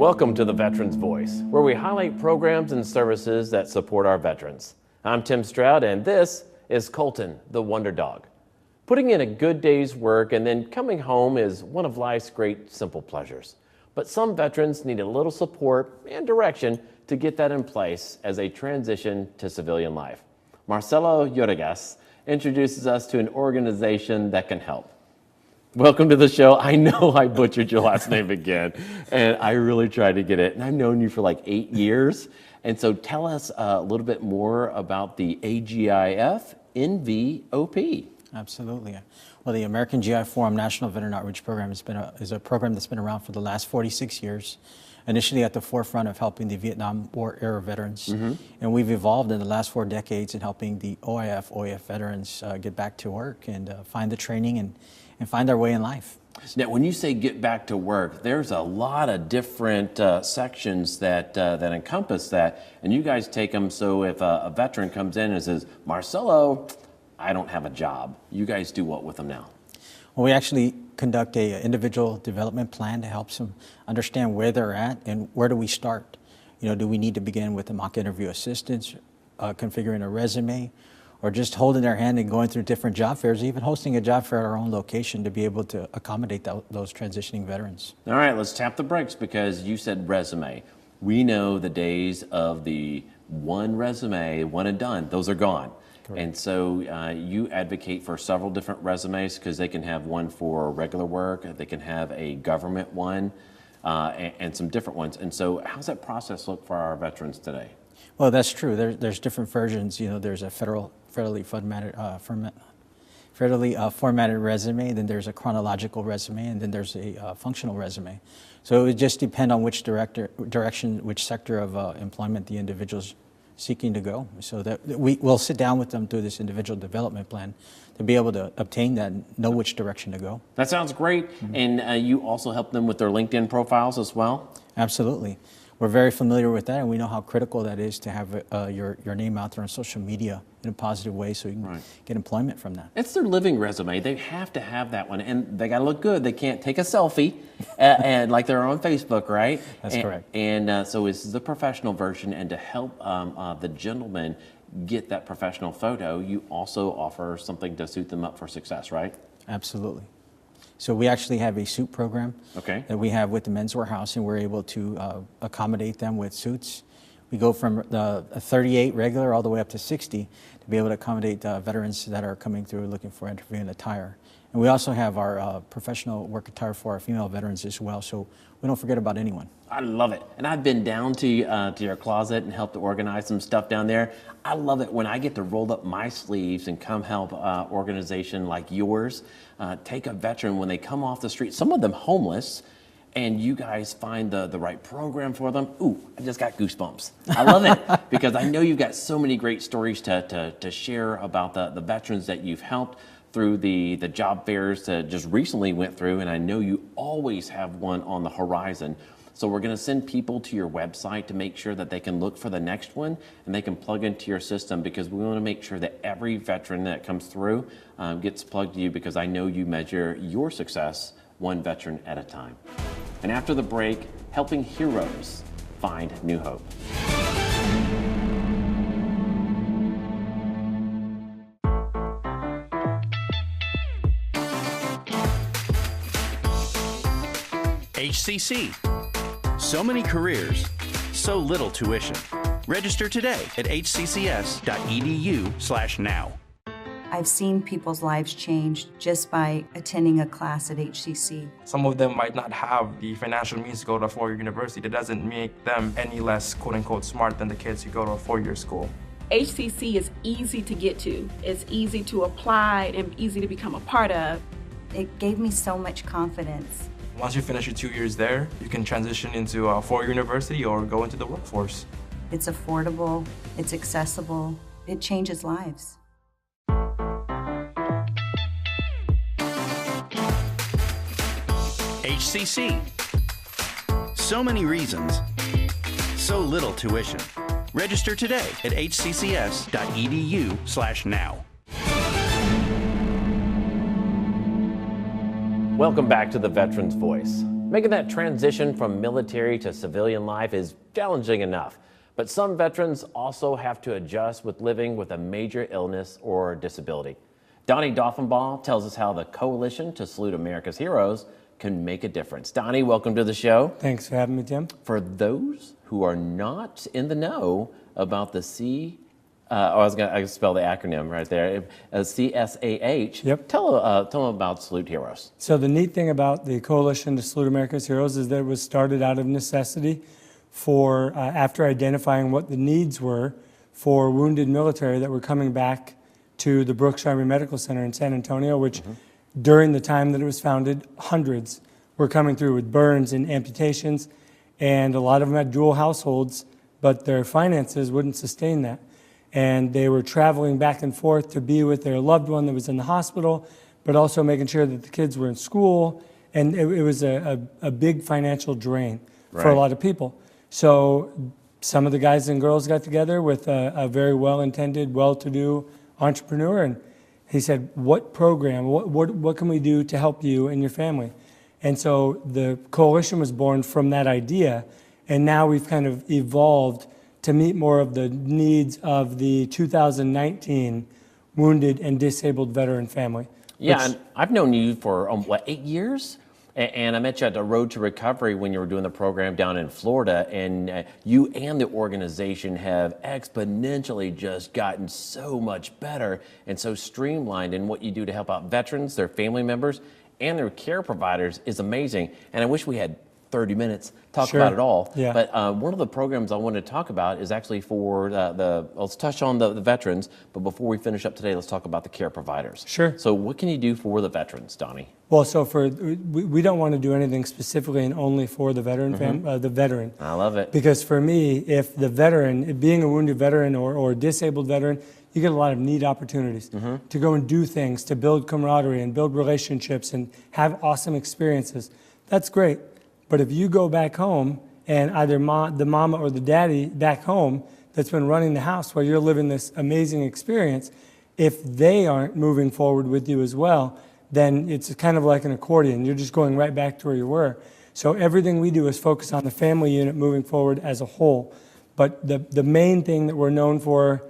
Welcome to the Veterans Voice, where we highlight programs and services that support our veterans. I'm Tim Stroud, and this is Colton, the Wonder Dog. Putting in a good day's work and then coming home is one of life's great simple pleasures. But some veterans need a little support and direction to get that in place as they transition to civilian life. Marcelo Lloregas introduces us to an organization that can help. Welcome to the show. I know I butchered your last name again, and I really tried to get it. And I've known you for like 8 years. And so tell us a little bit more about the AGIF NVOP. Absolutely. Well, the American GI Forum National Veteran Outreach Program is a program that's been around for the last 46 years, initially at the forefront of helping the Vietnam War era veterans. And we've evolved in the last 4 decades in helping the OIF veterans get back to work and find the training and find their way in life. Now, when you say get back to work, there's a lot of different sections that encompass that, and you guys take them. So if a veteran comes in and says, Marcelo, I don't have a job, you guys do what with them now? Well, we actually conduct a individual development plan to help them understand where they're at and where do we start. You know, do we need to begin with a mock interview assistance, configuring a resume, or just holding their hand and going through different job fairs, even hosting a job fair at our own location to be able to accommodate those transitioning veterans. All right, let's tap the brakes because you said resume. We know the days of the one resume, one and done, those are gone. Correct. And so you advocate for several different resumes because they can have one for regular work, they can have a government one, and some different ones. And so how's that process look for our veterans today? Well, that's true. There's different versions. You know, there's a federally formatted resume, then there's a chronological resume, and then there's a functional resume. So it would just depend on which direction, which sector of employment the individual's seeking to go. So that we'll sit down with them through this individual development plan to be able to obtain that, know which direction to go. That sounds great. And you also help them with their LinkedIn profiles as well? Absolutely. We're very familiar with that, and we know how critical that is to have your name out there on social media in a positive way so you can get employment from that. It's their living resume. They have to have that one, and they got to look good. They can't take a selfie and like they're on Facebook, right? That's correct. And so this is the professional version, and to help the gentleman get that professional photo, you also offer something to suit them up for success, right? Absolutely. So we actually have a suit program that we have with the Men's Warehouse, and we're able to accommodate them with suits. We go from a 38 regular all the way up to 60 to be able to accommodate veterans that are coming through looking for interview and attire. And we also have our professional work attire for our female veterans as well, so we don't forget about anyone. I love it. And I've been down to your closet and helped to organize some stuff down there. I love it when I get to roll up my sleeves and come help organization like yours take a veteran when they come off the street, some of them homeless, and you guys find the right program for them. Ooh, I just got goosebumps. I love it because I know you've got so many great stories to share about the veterans that you've helped through the job fairs that just recently went through, and I know you always have one on the horizon. So we're going to send people to your website to make sure that they can look for the next one and they can plug into your system, because we want to make sure that every veteran that comes through gets plugged to you, because I know you measure your success one veteran at a time. And after the break, helping heroes find new hope. HCC. So many careers, so little tuition. Register today at hccs.edu/now. I've seen people's lives change just by attending a class at HCC. Some of them might not have the financial means to go to a 4-year university. That doesn't make them any less quote-unquote smart than the kids who go to a 4-year school. HCC is easy to get to. It's easy to apply and easy to become a part of. It gave me so much confidence. Once you finish your 2 years there, you can transition into a 4-year university or go into the workforce. It's affordable, it's accessible, it changes lives. HCC. So many reasons, so little tuition. Register today at hccs.edu/now. Welcome back to the Veterans Voice. Making that transition from military to civilian life is challenging enough, but some veterans also have to adjust with living with a major illness or disability. Donny Daughenbaugh tells us how the Coalition to Salute America's Heroes can make a difference. Donny, welcome to the show. Thanks for having me, Tim. For those who are not in the know about the I spell the acronym right there, CSAH. Yep. Tell them about Salute Heroes. So the neat thing about the Coalition to Salute America's Heroes is that it was started out of necessity for after identifying what the needs were for wounded military that were coming back to the Brooks Army Medical Center in San Antonio, which during the time that it was founded, hundreds were coming through with burns and amputations, and a lot of them had dual households, but their finances wouldn't sustain that. And they were traveling back and forth to be with their loved one that was in the hospital, but also making sure that the kids were in school. And it was a big financial drain for a lot of people. So some of the guys and girls got together with a very well-intended, well-to-do entrepreneur, and he said, what program, what can we do to help you and your family? And so the Coalition was born from that idea, and now we've kind of evolved to meet more of the needs of the 2019 wounded and disabled veteran family. Yeah, and I've known you for, 8 years? And I met you at the Road to Recovery when you were doing the program down in Florida, and you and the organization have exponentially just gotten so much better and so streamlined in what you do to help out veterans, their family members, and their care providers is amazing. And I wish we had 30 minutes talk about it all. Yeah. But one of the programs I wanted to talk about is actually for let's touch on the veterans, but before we finish up today, let's talk about the care providers. Sure. So what can you do for the veterans, Donny? Well, so we don't want to do anything specifically and only for the veteran the veteran. I love it. Because for me, if the veteran, being a wounded veteran or disabled veteran, you get a lot of neat opportunities to go and do things, to build camaraderie and build relationships and have awesome experiences. That's great. But if you go back home and either the mama or the daddy back home that's been running the house while you're living this amazing experience, if they aren't moving forward with you as well, then it's kind of like an accordion. You're just going right back to where you were. So everything we do is focus on the family unit moving forward as a whole. But the main thing that we're known for,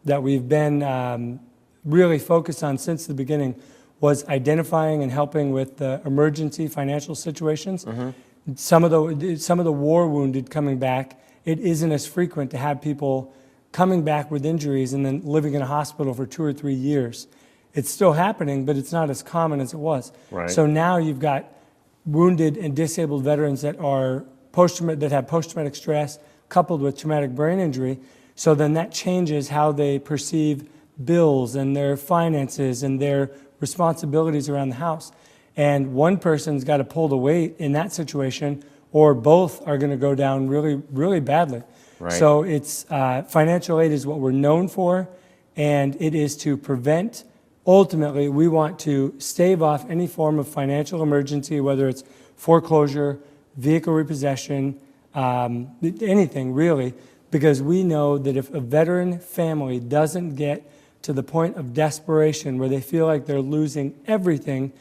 that we've been really focused on since the beginning, was identifying and helping with the emergency financial situations. Some of the war wounded coming back, it isn't as frequent to have people coming back with injuries and then living in a hospital for 2 or 3 years. It's still happening, but it's not as common as it was. Right. So now you've got wounded and disabled veterans that are that have post-traumatic stress coupled with traumatic brain injury. So then that changes how they perceive bills and their finances and their responsibilities around the house. And one person's got to pull the weight in that situation, or both are going to go down really, really badly. Right. So it's financial aid is what we're known for, and it is to prevent. Ultimately, we want to stave off any form of financial emergency, whether it's foreclosure, vehicle repossession, anything really, because we know that if a veteran family doesn't get to the point of desperation where they feel like they're losing everything,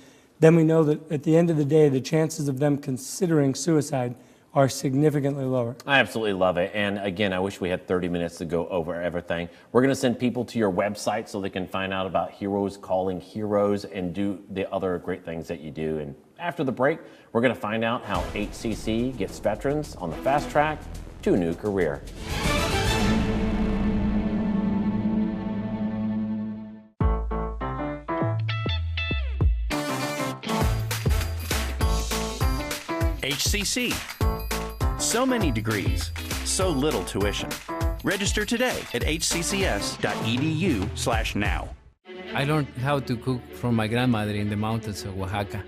then we know that at the end of the day, the chances of them considering suicide are significantly lower. I absolutely love it. And again, I wish we had 30 minutes to go over everything. We're going to send people to your website so they can find out about Heroes Calling Heroes and do the other great things that you do. And after the break, we're going to find out how HCC gets veterans on the fast track to a new career. HCC. So many degrees, so little tuition. Register today at hccs.edu/now. I learned how to cook from my grandmother in the mountains of Oaxaca.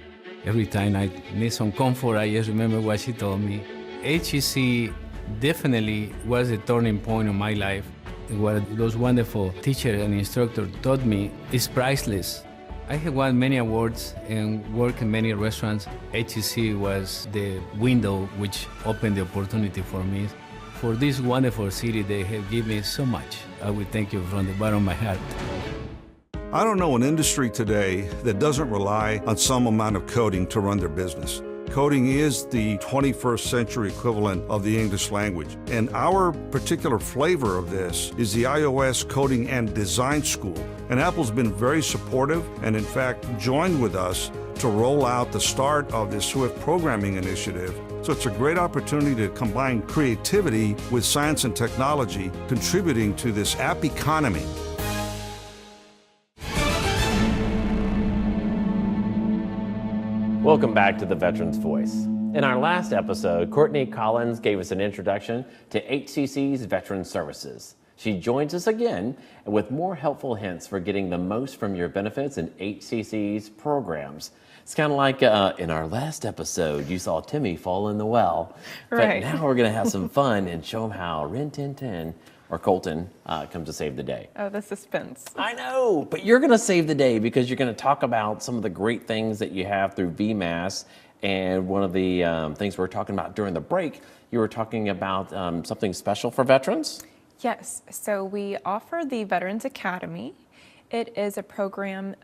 Every time I need some comfort, I just remember what she told me. HCC definitely was a turning point in my life. What those wonderful teachers and instructors taught me is priceless. I have won many awards and worked in many restaurants. HCC was the window which opened the opportunity for me. For this wonderful city, they have given me so much. I will thank you from the bottom of my heart. I don't know an industry today that doesn't rely on some amount of coding to run their business. Coding is the 21st century equivalent of the English language. And our particular flavor of this is the iOS Coding and Design School. And Apple's been very supportive and in fact joined with us to roll out the start of this Swift programming initiative. So it's a great opportunity to combine creativity with science and technology, contributing to this app economy. Welcome back to the Veterans Voice. In our last episode, Courtney Collins gave us an introduction to HCC's Veteran Services. She joins us again with more helpful hints for getting the most from your benefits in HCC's programs. It's kind of like in our last episode, you saw Timmy fall in the well. Right. But now we're going to have some fun and show them how Rin Tin Tin or Colton comes to save the day. Oh, the suspense. I know, but you're going to save the day because you're going to talk about some of the great things that you have through VMAS. And one of the things we were talking about during the break, you were talking about something special for veterans? Yes, so we offer the Veterans Academy. It is a program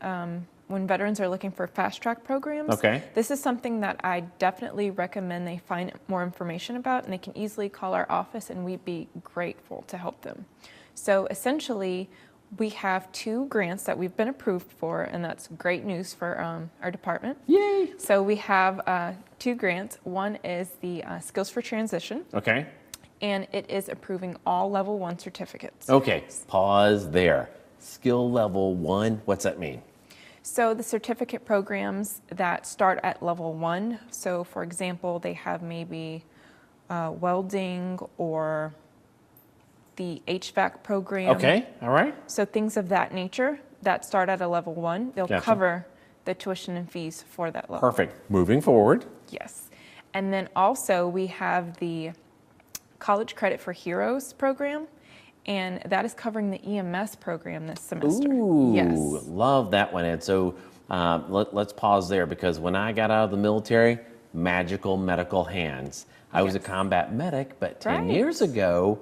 when veterans are looking for fast track programs. Okay. This is something that I definitely recommend they find more information about, and they can easily call our office and we'd be grateful to help them. So essentially, we have 2 grants that we've been approved for, and that's great news for our department. Yay! So we have 2 grants. One is the Skills for Transition. Okay. And it is approving all level 1 certificates. Okay, pause there. Skill level 1, what's that mean? So the certificate programs that start at level 1, so for example, they have maybe welding or the HVAC program. Okay, all right. So things of that nature that start at a level 1, they'll Gotcha. cover the tuition and fees for that level. Perfect. Moving forward. Yes. And then also we have the College Credit for Heroes program, and that is covering the EMS program this semester. Ooh, yes. love that one. And so let's pause there, because when I got out of the military, magical medical hands. I was a combat medic, but 10 years ago,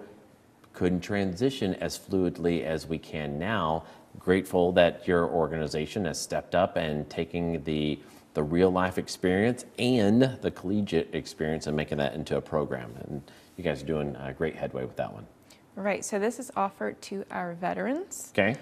couldn't transition as fluidly as we can now. Grateful that your organization has stepped up and taking the real life experience and the collegiate experience and making that into a program. And you guys are doing great headway with that one. Right, so this is offered to our veterans. Okay.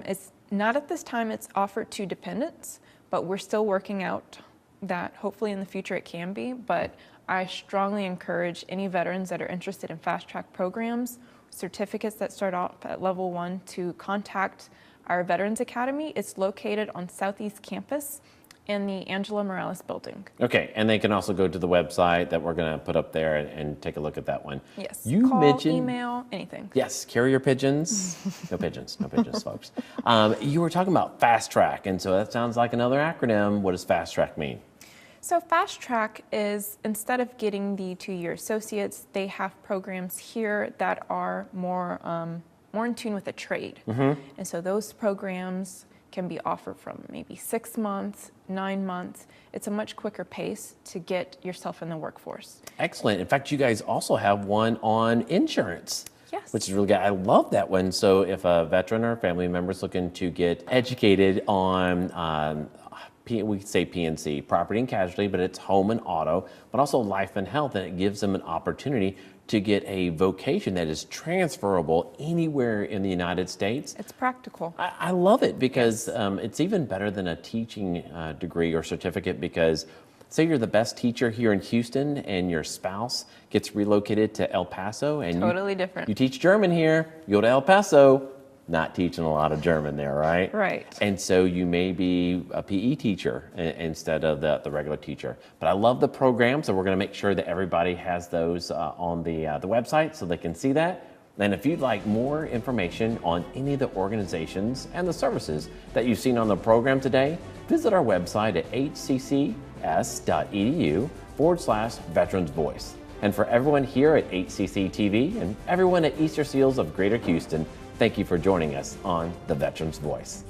It's not at this time, it's offered to dependents, but we're still working out that. Hopefully in the future it can be, but I strongly encourage any veterans that are interested in fast track programs, certificates that start off at level 1, to contact our Veterans Academy. It's located on Southeast Campus in the Angela Morales building. Okay, and they can also go to the website that we're going to put up there and take a look at that one. Yes, you call, mentioned, email, anything. Yes, carrier pigeons. No pigeons, folks. You were talking about fast track, and so that sounds like another acronym. What does fast track mean? So fast track is, instead of getting the 2-year associates, they have programs here that are more in tune with a trade. Mm-hmm. And so those programs can be offered from maybe 6 months, 9 months. It's a much quicker pace to get yourself in the workforce. Excellent. In fact, you guys also have one on insurance. Yes. Which is really good. I love that one. So if a veteran or family member is looking to get educated on we could say P&C, property and casualty, but it's home and auto, but also life and health, and it gives them an opportunity to get a vocation that is transferable anywhere in the United States. It's practical. I love it because it's even better than a teaching degree or certificate, because say you're the best teacher here in Houston and your spouse gets relocated to El Paso and totally different. You teach German here, you go to El Paso, not teaching a lot of German there, right? Right. And so you may be a PE teacher instead of the regular teacher. But I love the program, so we're going to make sure that everybody has those on the website so they can see that. And if you'd like more information on any of the organizations and the services that you've seen on the program today, visit our website at hccs.edu/Veterans Voice. And for everyone here at HCC TV and everyone at Easter Seals of Greater Houston, thank you for joining us on The Veterans Voice.